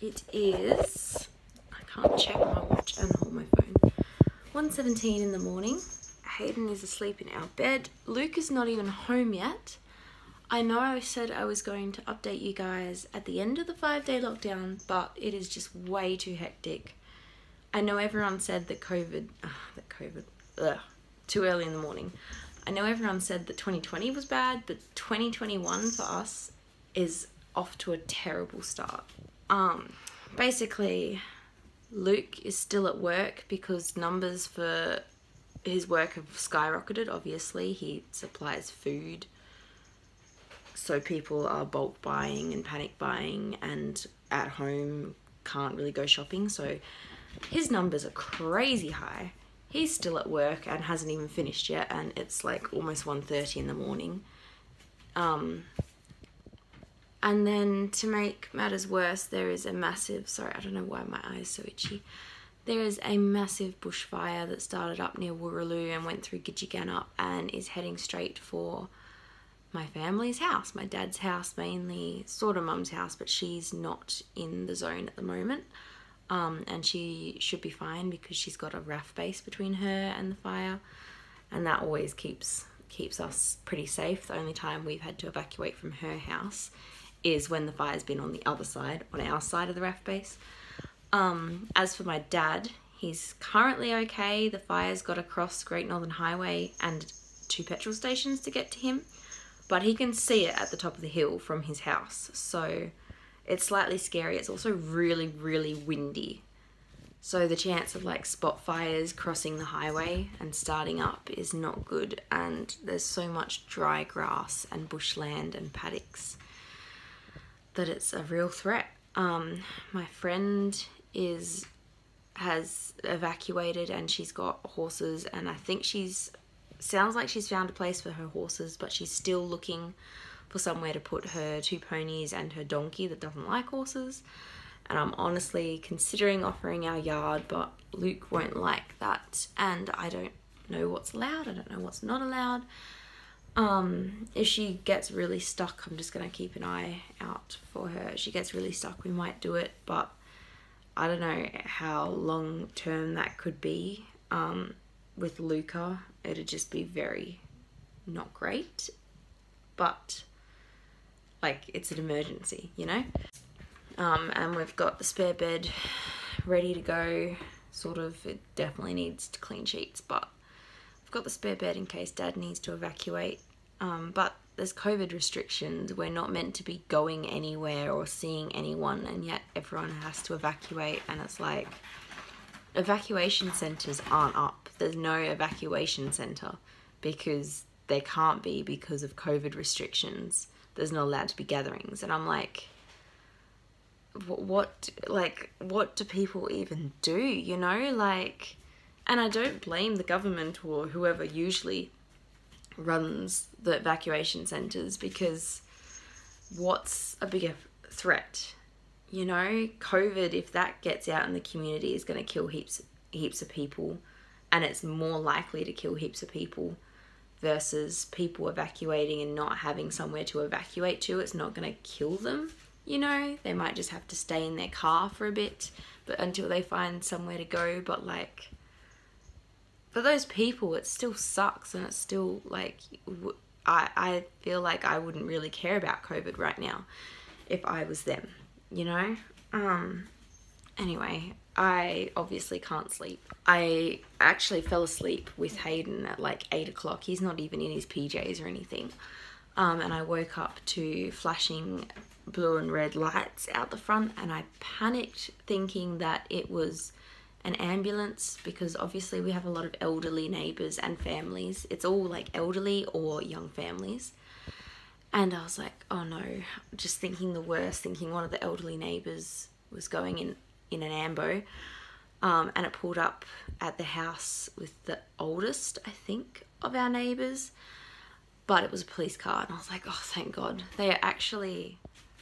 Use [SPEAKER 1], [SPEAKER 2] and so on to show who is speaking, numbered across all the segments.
[SPEAKER 1] It is, I can't check my watch and hold my phone, 1:17 in the morning. Hayden is asleep in our bed. Luke is not even home yet. I know I said I was going to update you guys at the end of the 5-day lockdown, but it is just way too hectic. I know everyone said that too early in the morning. I know everyone said that 2020 was bad, but 2021 for us is off to a terrible start. Basically, Luke is still at work because numbers for his work have skyrocketed. Obviously, he supplies food, so people are bulk buying and panic buying, and at home can't really go shopping, so his numbers are crazy high. He's still at work and hasn't even finished yet, and it's like almost 1:30 in the morning. And then to make matters worse, there is a massive, sorry, I don't know why my eye is so itchy. There is a massive bushfire that started up near Wooroloo and went through Gidgegannup and is heading straight for my family's house, my dad's house mainly, sort of mum's house, but she's not in the zone at the moment. And she should be fine because she's got a RAF base between her and the fire, and that always keeps us pretty safe. The only time we've had to evacuate from her house is when the fire's been on the other side, on our side of the RAF base. As for my dad, he's currently okay. The fire's got across Great Northern Highway and 2 petrol stations to get to him, but he can see it at the top of the hill from his house, so it's slightly scary. It's also really, really windy, so the chance of like spot fires crossing the highway and starting up is not good, and there's so much dry grass and bushland and paddocks that it's a real threat. My friend has evacuated and she's got horses, and I think sounds like she's found a place for her horses, but she's still looking for somewhere to put her 2 ponies and her donkey that doesn't like horses. And I'm honestly considering offering our yard, but Luke won't like that, and I don't know what's allowed, I don't know what's not allowed. If she gets really stuck, I'm just gonna keep an eye out for her. If she gets really stuck, we might do it, but I don't know how long term that could be. With Luca, it'd just be very not great, but like it's an emergency, you know? And we've got the spare bed ready to go, sort of. It definitely needs to clean sheets, but I've got the spare bed in case Dad needs to evacuate. But there's COVID restrictions. We're not meant to be going anywhere or seeing anyone, and yet everyone has to evacuate, and it's like, evacuation centres aren't up. There's no evacuation centre because there can't be because of COVID restrictions. There's not allowed to be gatherings, and I'm like, what do people even do, you know? Like, and I don't blame the government or whoever usually runs the evacuation centres, because what's a bigger threat? You know, COVID, if that gets out in the community, is going to kill heaps of people, and it's more likely to kill heaps of people versus people evacuating and not having somewhere to evacuate to. It's not going to kill them, you know. They might just have to stay in their car for a bit, but until they find somewhere to go. But like, for those people, it still sucks, and it's still like, I feel like I wouldn't really care about COVID right now if I was them, you know? Anyway, I obviously can't sleep. I actually fell asleep with Hayden at like 8 o'clock. He's not even in his PJs or anything. And I woke up to flashing blue and red lights out the front, and I panicked thinking that it was an ambulance, because obviously we have a lot of elderly neighbours and families. It's all like elderly or young families. And I was like, oh no, just thinking the worst, thinking one of the elderly neighbours was going in an ambo. And it pulled up at the house with the oldest, I think, of our neighbours. But it was a police car, and I was like, oh, thank God. They actually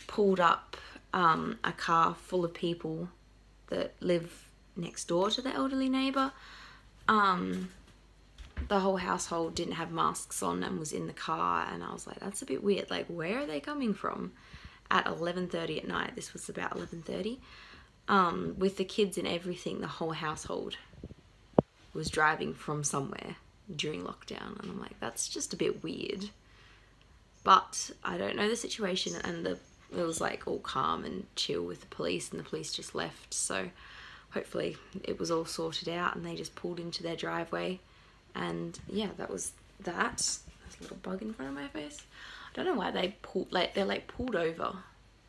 [SPEAKER 1] pulled up a car full of people that live next door to the elderly neighbour. The whole household didn't have masks on and was in the car, and I was like, that's a bit weird. Like, where are they coming from? at 11:30 at night. This was about 11:30. With the kids and everything, the whole household was driving from somewhere during lockdown, and I'm like, that's just a bit weird. But I don't know the situation, and it was like all calm and chill with the police, and the police just left, so hopefully it was all sorted out and they just pulled into their driveway. And yeah, that was that. There's a little bug in front of my face. I don't know why they pulled, like, they're like pulled over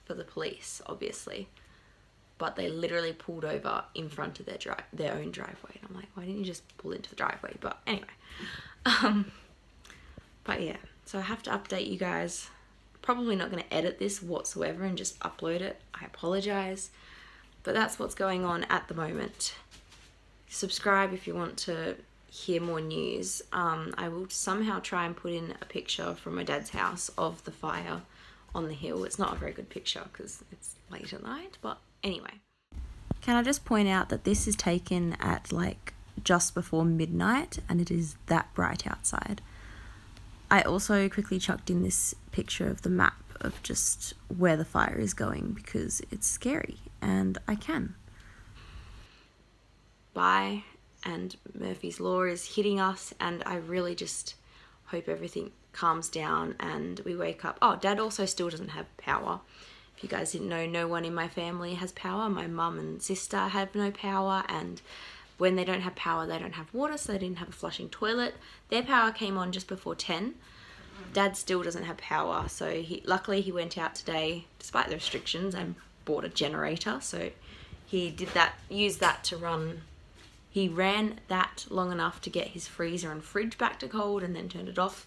[SPEAKER 1] for the police, obviously, but they literally pulled over in front of their own driveway, and I'm like, why didn't you just pull into the driveway? But anyway, but yeah, so I have to update you guys. Probably not going to edit this whatsoever and just upload it. I apologize, but that's what's going on at the moment. Subscribe if you want to hear more news. I will somehow try and put in a picture from my dad's house of the fire on the hill. It's not a very good picture because it's late at night, but anyway. Can I just point out that this is taken at like just before midnight and it is that bright outside. I also quickly chucked in this picture of the map of just where the fire is going because it's scary and I can. Bye. And Murphy's Law is hitting us, and I really just hope everything calms down and we wake up. Oh, Dad also still doesn't have power. If you guys didn't know, no one in my family has power. My mum and sister have no power, and when they don't have power, they don't have water, so they didn't have a flushing toilet. Their power came on just before 10. Dad still doesn't have power, so luckily he went out today, despite the restrictions, and bought a generator. So he did that, used that to run. He ran that long enough to get his freezer and fridge back to cold and then turned it off.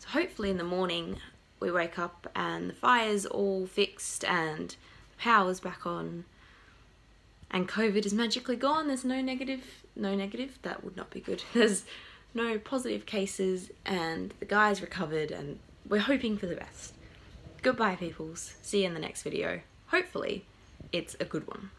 [SPEAKER 1] So hopefully in the morning we wake up and the fire's all fixed and the power's back on and COVID is magically gone. There's no negative, that would not be good. There's no positive cases and the guy's recovered and we're hoping for the best. Goodbye peoples, see you in the next video. Hopefully it's a good one.